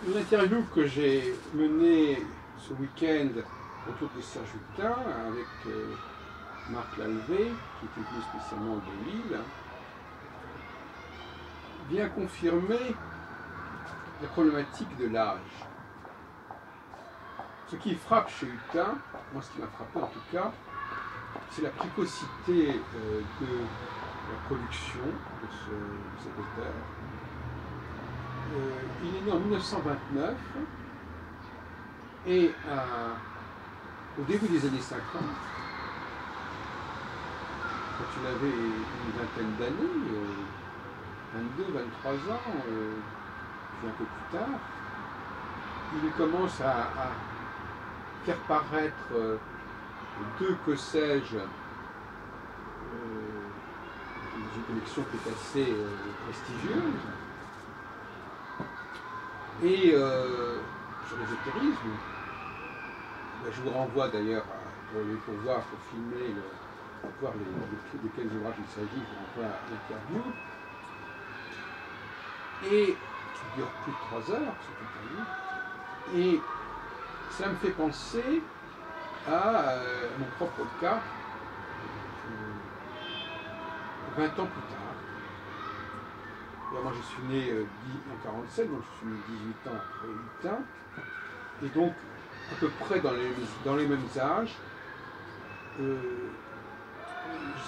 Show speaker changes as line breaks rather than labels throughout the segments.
Une interview que j'ai menée ce week-end autour de Serge Hutin avec Marc Lalvé, qui était venu spécialement de Lille, vient confirmer la problématique de l'âge. Ce qui frappe chez Hutin, moi ce qui m'a frappé en tout cas, c'est la précocité de la production de cet auteur. Il est né en 1929 et au début des années 50, quand il avait une vingtaine d'années, 22, 23 ans, puis un peu plus tard, il commence à faire paraître deux, que sais-je, dans une collection qui est assez prestigieuse. Et sur l'ésotérisme, je vous renvoie d'ailleurs pour filmer, pour voir de quels ouvrages il s'agit, je vous renvoie à l'interview. Et qui dure plus de 3 heures, cette interview. Et ça me fait penser à mon propre cas, 20 ans plus tard. Alors moi je suis né en 47, donc je suis né 18 ans après Hutin, et donc à peu près dans les mêmes âges.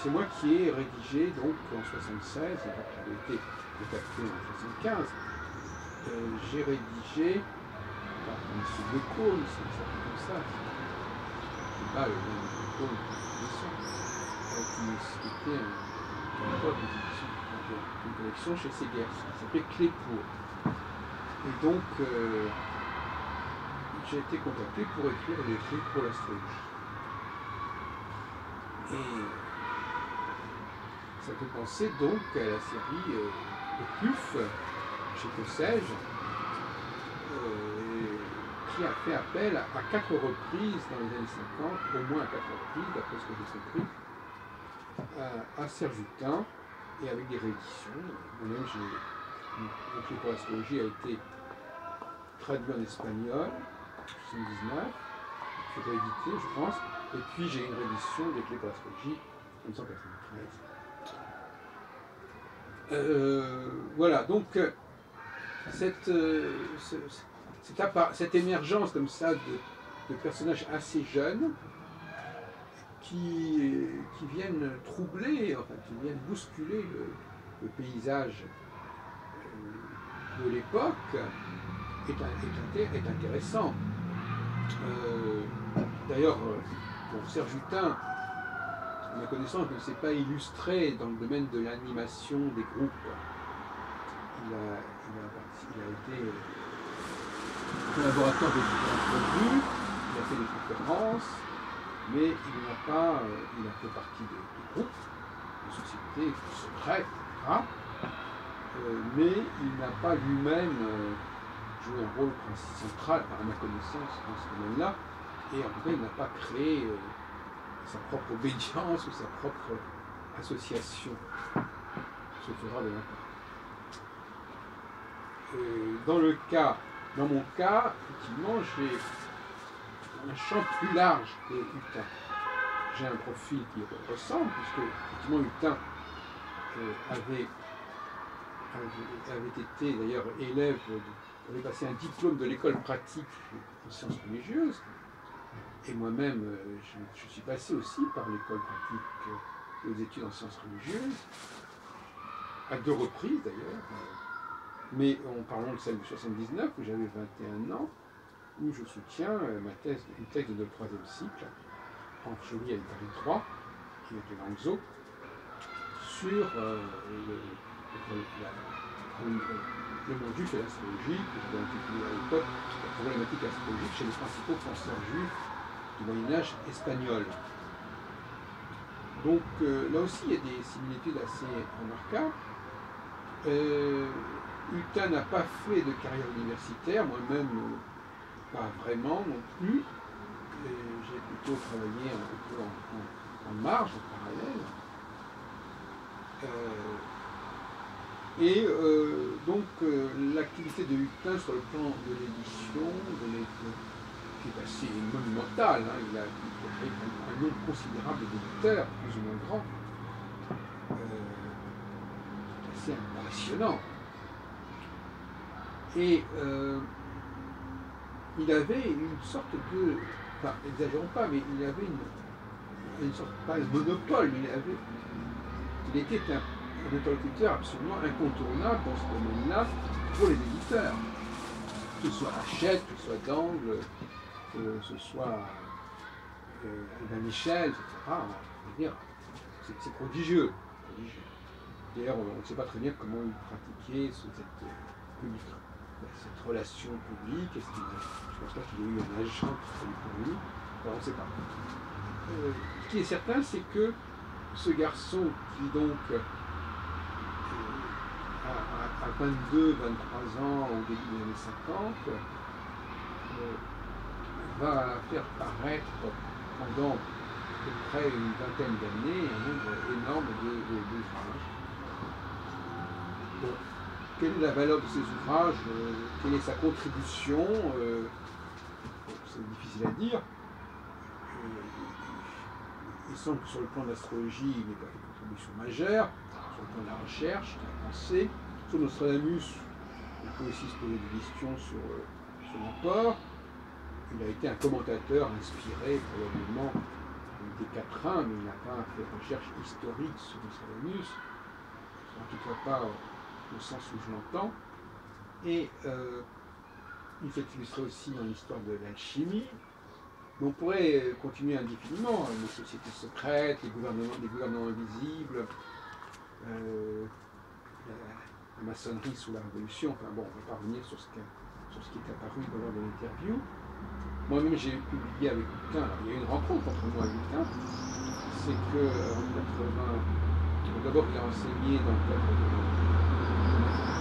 C'est moi qui ai rédigé donc en 76, alors j'avais été contacté en 75, j'ai rédigé M. De Caunes, ça s'appelle comme ça, c'est pas le même De Caunes qui était un pote des éditions, une collection chez Segers, qui s'appelait Clé pour. Et donc j'ai été contacté pour écrire des trucs pour l'astrologie. Et ça fait penser donc à la série de Puf, chez que sais-je, qui a fait appel à 4 reprises dans les années 50, au moins à 4 reprises, d'après ce que j'ai compris, à Serge Hutin, et avec des rééditions. Moi-même, mon livre pour l'astrologie a été traduit en espagnol, en 1979, puis réédité, je pense, et puis j'ai une réédition des clés pour l'astrologie en 1993. Voilà, donc cette émergence comme ça de personnages assez jeunes qui viennent troubler, enfin qui viennent bousculer le paysage de l'époque est intéressant. D'ailleurs, pour Serge Hutin, à ma connaissance, ne s'est pas illustré dans le domaine de l'animation des groupes. Il a été collaborateur de différentes revues, il a fait des conférences, mais il a fait partie de groupes, de sociétés secrètes, etc. Mais il n'a pas lui-même joué un rôle central, par ma connaissance, dans ce domaine-là, et en tout cas, il n'a pas créé sa propre obédience ou sa propre association, ce fera de l'important. Dans mon cas, effectivement, j'ai un champ plus large que Hutin. J'ai un profil qui ressemble, puisque effectivement Hutin avait été d'ailleurs élève, avait passé un diplôme de l'école pratique en sciences religieuses, et moi-même je suis passé aussi par l'école pratique aux études en sciences religieuses, à 2 reprises d'ailleurs, mais en parlant de celle de 79, où j'avais 21 ans, où je soutiens une thèse de 3e cycle, en Chauny avec Paris 3, qui était Languedoc, sur le module de l'astrologie, que j'avais intitulé à l'époque la problématique astrologique chez les principaux penseurs juifs du Moyen-Âge espagnol. Donc là aussi, il y a des similitudes assez remarquables. Hutin n'a pas fait de carrière universitaire, moi-même pas vraiment non plus. J'ai plutôt travaillé un peu en marge, en Donc l'activité de Hutin sur le plan de l'édition, qui est assez monumentale, hein, il a créé un nombre considérable d'éditeurs, plus ou moins grands, c'est assez impressionnant. Et il avait une sorte de, enfin, n'exagérons pas, mais il avait une sorte, pas de monopole, mais il était un interlocuteur absolument incontournable dans ce domaine-là pour les éditeurs. Que ce soit Hachette, que ce soit Dangle, que ce soit Albin Michel, etc. On va dire, c'est prodigieux. D'ailleurs, on ne sait pas très bien comment il pratiquait cette relation publique. Je ne pense pas qu'il y ait eu un agent pour lui. Enfin, on ne sait pas. Ce qui est certain, c'est que ce garçon qui donc à 22, 23 ans au début des années 50, va faire paraître pendant à peu près une vingtaine d'années un nombre énorme d'ouvrages. Bon, quelle est la valeur de ces ouvrages? Quelle est sa contribution? C'est difficile à dire. Il semble que sur le plan de l'astrologie, il n'ait pas fait de contribution majeure. Sur le plan de la recherche, de la pensée. Sur Nostradamus, on peut aussi se poser des questions sur son apport. Il a été un commentateur inspiré probablement des quatrains, mais il n'a pas fait de recherche historique sur Nostradamus, en tout cas pas au sens où je l'entends. Et il s'est illustré aussi dans l'histoire de l'alchimie. On pourrait continuer indéfiniment, les sociétés secrètes, les gouvernements invisibles, la maçonnerie sous la Révolution. Enfin bon, on va pas revenir sur ce qui est apparu lors de l'interview. Moi-même, j'ai publié avec Hutin. Alors, il y a eu une rencontre entre moi et Hutin. C'est qu'en 80, d'abord, il a enseigné dans le cadre de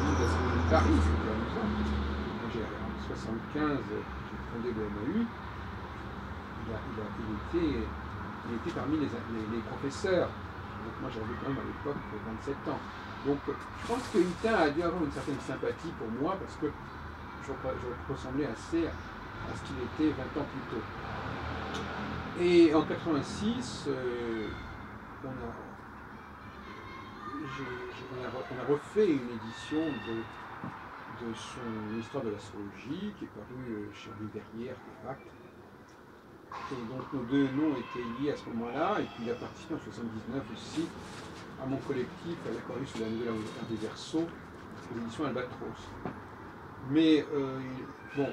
l'Université de Paris, c'était amusant. Moi, en 75, j'ai fondé le MAU. Il était parmi les professeurs. Donc moi j'avais quand même à l'époque 27 ans. Donc je pense que Hutin a dû avoir une certaine sympathie pour moi parce que je ressemblais assez à ce qu'il était 20 ans plus tôt. Et en 86, on a refait une édition de son Histoire de l'astrologie qui est parue chez Henri Verrières, et donc nos deux noms étaient liés à ce moment-là, et puis il a participé en 79 aussi à mon collectif à l'Aquarius sous la Nouvelle Ère des Verseaux, aux éditions Albatros. Mais bon,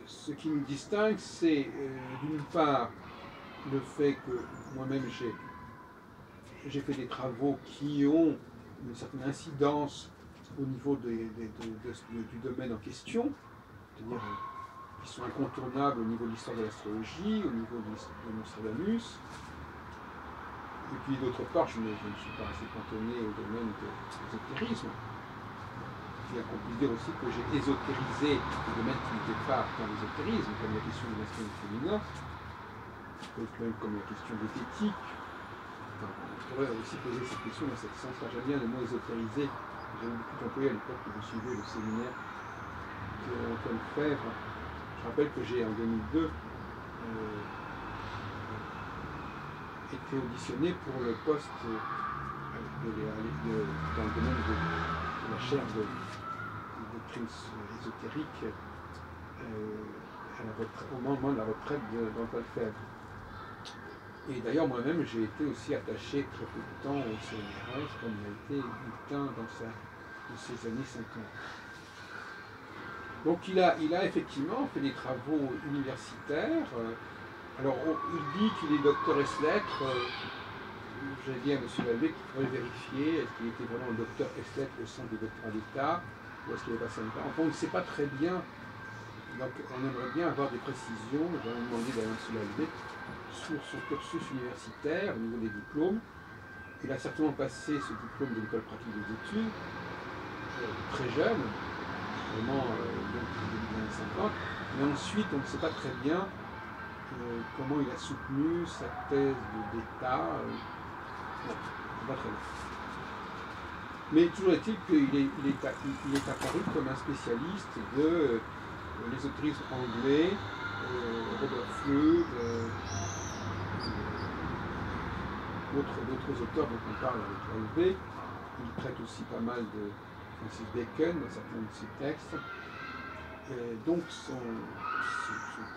ce qui nous distingue, c'est d'une part le fait que moi-même j'ai fait des travaux qui ont une certaine incidence au niveau du domaine en question, c'est-à-dire qui sont incontournables au niveau de l'histoire de l'astrologie, au niveau de Nostradamus. Et puis d'autre part, je ne suis pas assez cantonné au domaine de l'ésotérisme. Il qu'on puisse dire aussi que j'ai ésotérisé des domaines qui n'étaient pas dans l'ésotérisme, comme la question du masculin et du féminin, comme la question de l'éthique. Enfin, on pourrait aussi poser cette question dans ce sens-là. J'aime bien le mot ésotérisé. J'ai beaucoup employé à l'époque où je suivais le séminaire de Antoine Fèvre. Je rappelle que j'ai en 2002 été auditionné pour le poste dans le domaine de la chaire de doctrine ésotérique au moment de la retraite d'Antoine Fèvre. Et d'ailleurs, moi-même, j'ai été aussi attaché très peu de temps au CNRS, comme il a été Hutin dans ces années 50. Donc il a effectivement fait des travaux universitaires. Alors, il dit qu'il est docteur ès-lettres. J'ai dit à M. Lalvé qu'il faudrait vérifier est-ce qu'il était vraiment docteur ès-lettres au sein des doctorats d'État, ou est-ce qu'il est passé à l'État. Enfin, on ne sait pas très bien. Donc, on aimerait bien avoir des précisions. J'avais demandé à M. Lalvé sur son cursus universitaire au niveau des diplômes. Il a certainement passé ce diplôme de l'école pratique des études, très jeune, vraiment donc début des années 50, mais ensuite on ne sait pas très bien comment il a soutenu sa thèse d'État. Bon, pas très bien. Mais toujours est-il qu'il est apparu comme un spécialiste de l'ésotérisme anglais, Robert Fludd, d'autres auteurs dont on parle avec l'ALB. Il traite aussi pas mal de Francis Bacon dans certains de ses textes. Donc son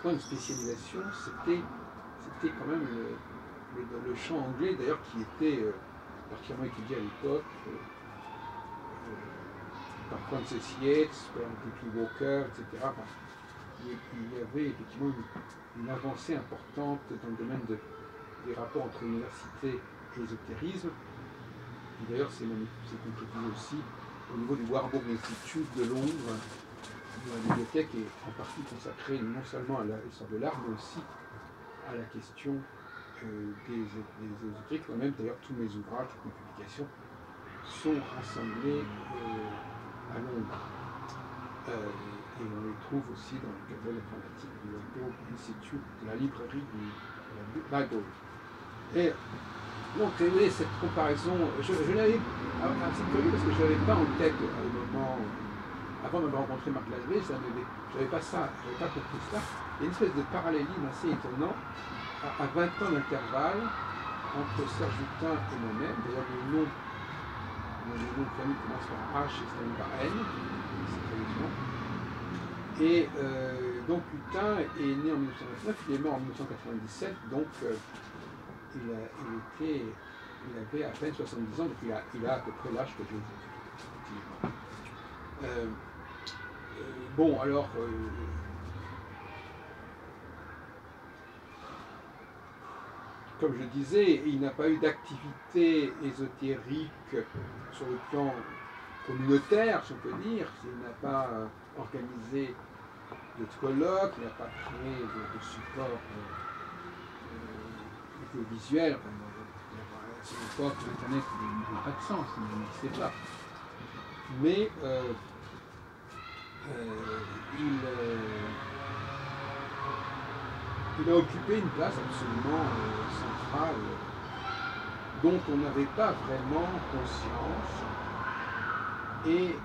point de spécialisation, c'était quand même le chant anglais, d'ailleurs, qui était particulièrement étudié à l'époque par Francis Yates, par P.T. Walker, etc. Enfin, il y avait effectivement une avancée importante dans le domaine des rapports entre université et ésotérisme. D'ailleurs, c'est concrétisé aussi au niveau du Warburg Institute de Londres, dont la bibliothèque est en partie consacrée non seulement à l'histoire de l'art, mais aussi à la question des ésotériques. Moi-même, d'ailleurs, tous mes ouvrages, toutes mes publications sont rassemblés à Londres. Et on les trouve aussi dans le catalogue informatique du Warburg Institute, de la librairie de la Bible. Et donc, cette comparaison, je l'avais assez curieux parce que je ne l'avais pas en tête à un moment, avant d'avoir rencontré Marc Lasvé, je n'avais pas ça, je n'avais pas compris ça. Il y a une espèce de parallélisme assez étonnant à 20 ans d'intervalle entre Serge Hutin et moi-même. D'ailleurs, le nom de famille commence par H et se termine par N, c'est très étonnant. Et donc Hutin est né en 1929, il est mort en 1997, donc il avait à peine 70 ans, donc il a à peu près l'âge que j'ai. Bon, alors, comme je disais, il n'a pas eu d'activité ésotérique sur le plan communautaire, si on peut dire. Il n'a pas organisé de colloques, il n'a pas créé de support audiovisuel. À cette époque, l'Internet n'avait pas de sens, il n'existait pas. Mais il a occupé une place absolument centrale dont on n'avait pas vraiment conscience. Et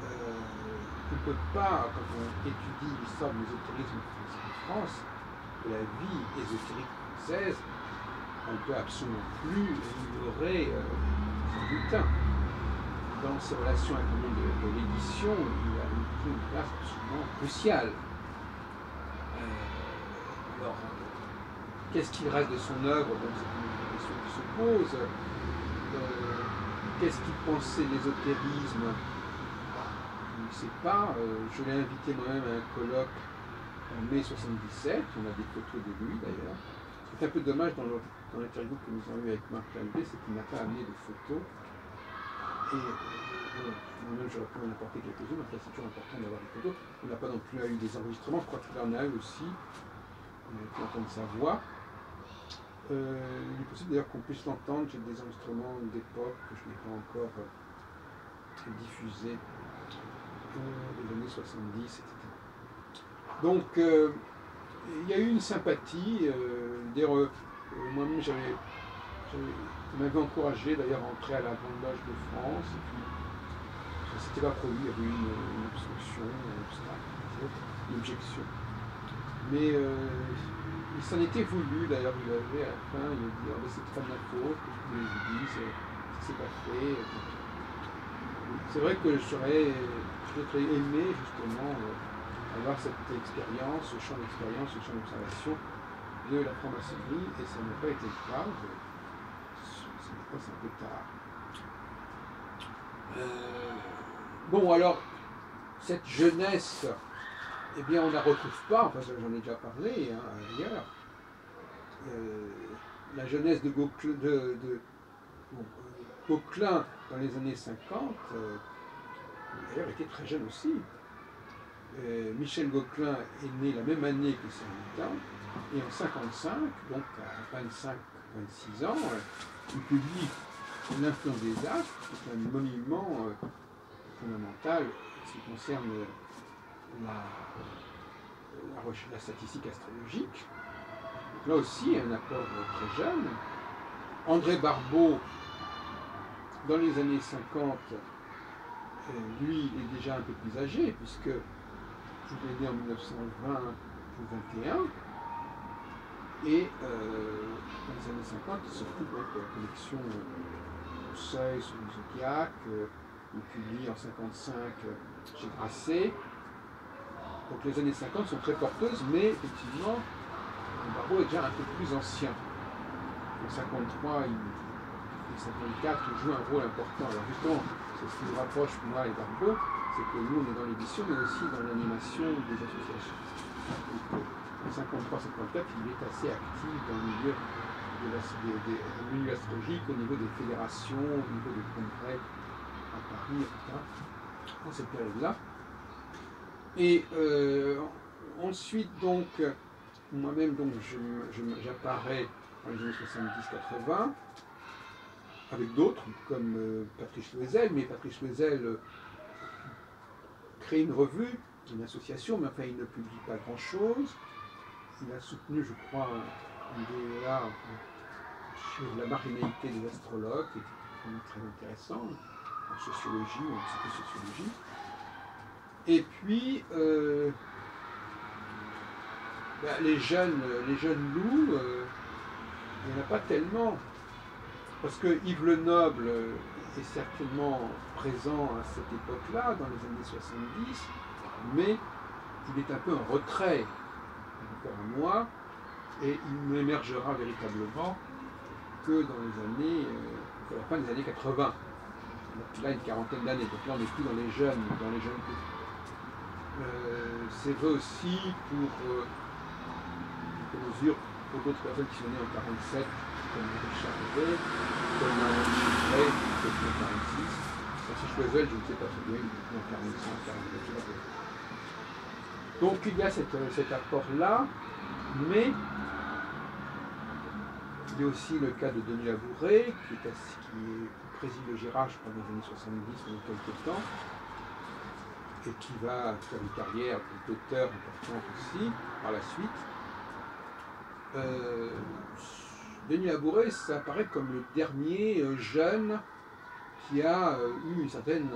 on ne peut pas, quand on étudie l'histoire de l'ésotérisme en France, de la vie ésotérique française, on ne peut absolument plus ignorer Serge Hutin. Dans ses relations avec le monde de l'édition, il a pris une place absolument cruciale. Alors, qu'est-ce qu'il reste de son œuvre? Donc, c'est une question qui se pose. Qu'est-ce qu'il pensait de l'ésotérisme? Je ne sais pas. Je l'ai invité moi-même à un colloque en mai 1977. On a des photos de lui d'ailleurs. Ce qui est un peu dommage dans l'interview que nous avons eu avec Marc Lalvé, c'est qu'il n'a pas amené de photos. Et moi-même j'aurais pu en apporter quelques-unes, après c'est toujours important d'avoir des photos. On n'a pas non plus eu des enregistrements, je crois qu'il en a eu aussi. On a pu entendre sa voix. Il est possible d'ailleurs qu'on puisse l'entendre, j'ai des enregistrements d'époque que je n'ai pas encore diffusés, des années 70, etc. Donc il y a eu une sympathie, moi-même on m'avait encouragé d'ailleurs à entrer à la Grande Loge de France, et puis ça ne s'était pas produit, il y avait eu une obstruction, une objection. Mais il s'en était voulu, d'ailleurs il avait à la fin, il a dit oh, c'est pas de ma faute que je vous dise, ça s'est pas fait. C'est vrai que j'aurais aimé justement avoir cette expérience, ce champ d'expérience, ce champ d'observation de la franc-maçonnerie, et ça n'a pas été le cas. C'est un peu tard. Bon, alors, cette jeunesse, eh bien, on ne la retrouve pas, enfin, j'en ai déjà parlé ailleurs. La jeunesse de Gauquelin dans les années 50, d'ailleurs, était très jeune aussi. Michel Gauquelin est né la même année que Saint-Hutin, et en 55, donc à 25-26 ans, il publie L'influence des astres, qui est un monument fondamental en ce qui concerne la statistique astrologique. là aussi, un apport très jeune. André Barbeau, dans les années 50, lui, il est déjà un peu plus âgé, puisque il est né en 1920 ou 21. Et dans les années 50, il s'occupe de la collection Seuil sur le Zodiac. Il publie en 1955 chez Grasset. Donc les années 50 sont très porteuses, mais effectivement, Barbeau est déjà un peu plus ancien. En 1953 et 1954 joue un rôle important. Alors justement, c'est ce qui nous rapproche, moi et Barbeau, c'est que nous, on est dans l'édition, mais aussi dans l'animation des associations. Donc, en 1953-1954, il est assez actif dans le milieu astrologique, au niveau des fédérations, au niveau des congrès à Paris, etc. Dans cette période-là. Et ensuite, donc, moi-même, donc, j'apparais dans les années 70-80, avec d'autres, comme Patrice Loisel, mais Patrice Loisel crée une revue, une association, mais enfin, il ne publie pas grand-chose. Il a soutenu, je crois, un DEA sur la marginalité des astrologues, qui est très intéressant, en sociologie ou en psychosociologie. Et puis, les jeunes loups, il n'y en a pas tellement. Parce que Yves Lenoble est certainement présent à cette époque-là, dans les années 70, mais il est un peu en retrait, encore un mois, et il n'émergera véritablement que dans les années, à la fin des années 80. Donc là, une quarantaine d'années, donc là on n'est plus dans les jeunes groupes. C'est vrai aussi pour d'autres personnes qui sont nées en 47, comme Richard Hervé, comme Alain Chiffret, qui est en 46. Francis Loisel, je ne sais pas très bien, il est en 45, 47. Donc il y a cet apport-là, mais il y a aussi le cas de Denis Labouret, qui préside le Girard, je crois, dans les années 70 pendant quelques temps, et qui va faire une carrière d'auteur importante aussi par la suite. Denis Labouret, ça apparaît comme le dernier jeune qui a eu une certaine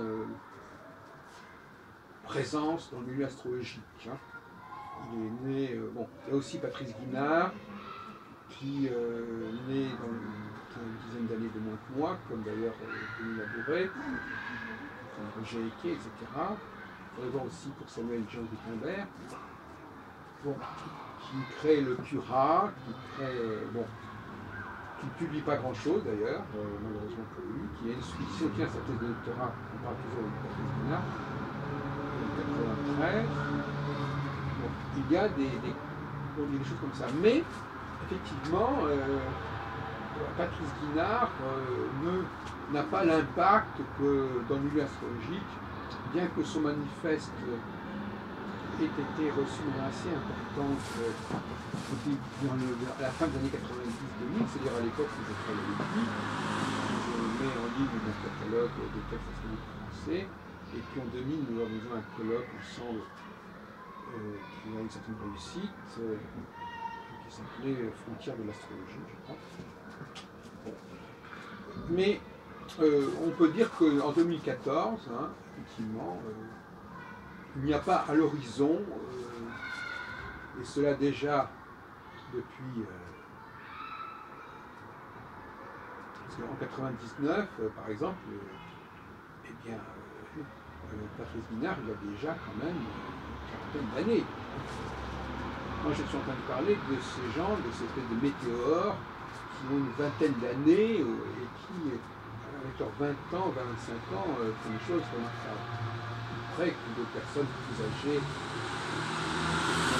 présence dans le milieu astrologique. Hein. Il est né, il y a aussi Patrice Guinard, qui est né dans une dizaine d'années de moins que moi, comme d'ailleurs Denis Labouret, comme Roger Eke, etc. Il faudrait voir aussi pour Samuel Jean Gutenberg. Bon, qui crée le Cura, qui ne publie pas grand-chose d'ailleurs, malheureusement pour lui, qui a une suite, qui a sa thèse de doctorat, on parle toujours de Patrice Guinard, en 93. Bon, il y a des choses comme ça. Mais, effectivement, Patrice Guinard n'a pas l'impact que dans le milieu astrologique, bien que son manifeste ait été reçu de manière assez importante à la fin des années 90-2000, c'est-à-dire à l'époque où je travaillais avec lui. Je mets en ligne mon catalogue des textes astrologiques français, et puis en 2000, nous organisons un colloque ensemble qui a une certaine réussite, qui s'appelait Frontières de l'astrologie, je crois. Bon. Mais on peut dire qu'en 2014, hein, effectivement, il n'y a pas à l'horizon, et cela déjà depuis, parce qu'en 99, par exemple, Patrice Guinard, il a déjà quand même une quarantaine d'années. Moi, je suis en train de parler de ces gens, de ces espèces de météores qui ont une vingtaine d'années et qui, avec leurs 20 ans, 25 ans, font des choses remarquables. Après, que d'autres personnes plus âgées,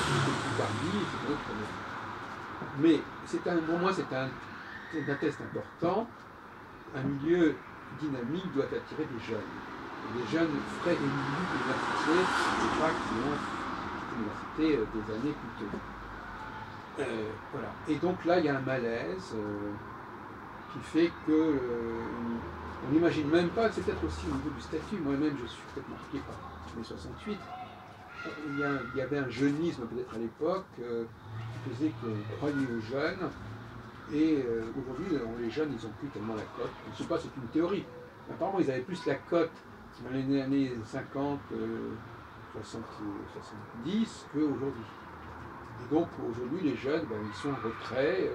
plus tardives, c'est d'autres problèmes. Mais pour moi, c'est un test important. Un milieu dynamique doit attirer des jeunes. Des jeunes frais et lus de l'université, et pas qui ont quitté l'université des années plus tôt. Voilà. Et donc là, il y a un malaise qui fait que on n'imagine même pas, c'est peut-être aussi au niveau du statut. Moi-même, je suis peut-être marqué par les 68. il y avait un jeunisme peut-être à l'époque qui faisait qu'on croyait aux jeunes. Et aujourd'hui, les jeunes, ils n'ont plus tellement la cote. Je ne sais pas, c'est une théorie. Apparemment, ils avaient plus la cote dans les années 50, 60, 70 qu'aujourd'hui. Et donc, aujourd'hui, les jeunes, ben, ils sont en retrait.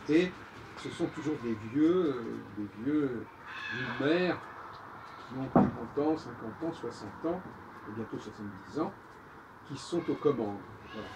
Et ce sont toujours des vieux mères qui ont 40 ans, 50 ans, 60 ans, et bientôt 70 ans, qui sont aux commandes. Voilà.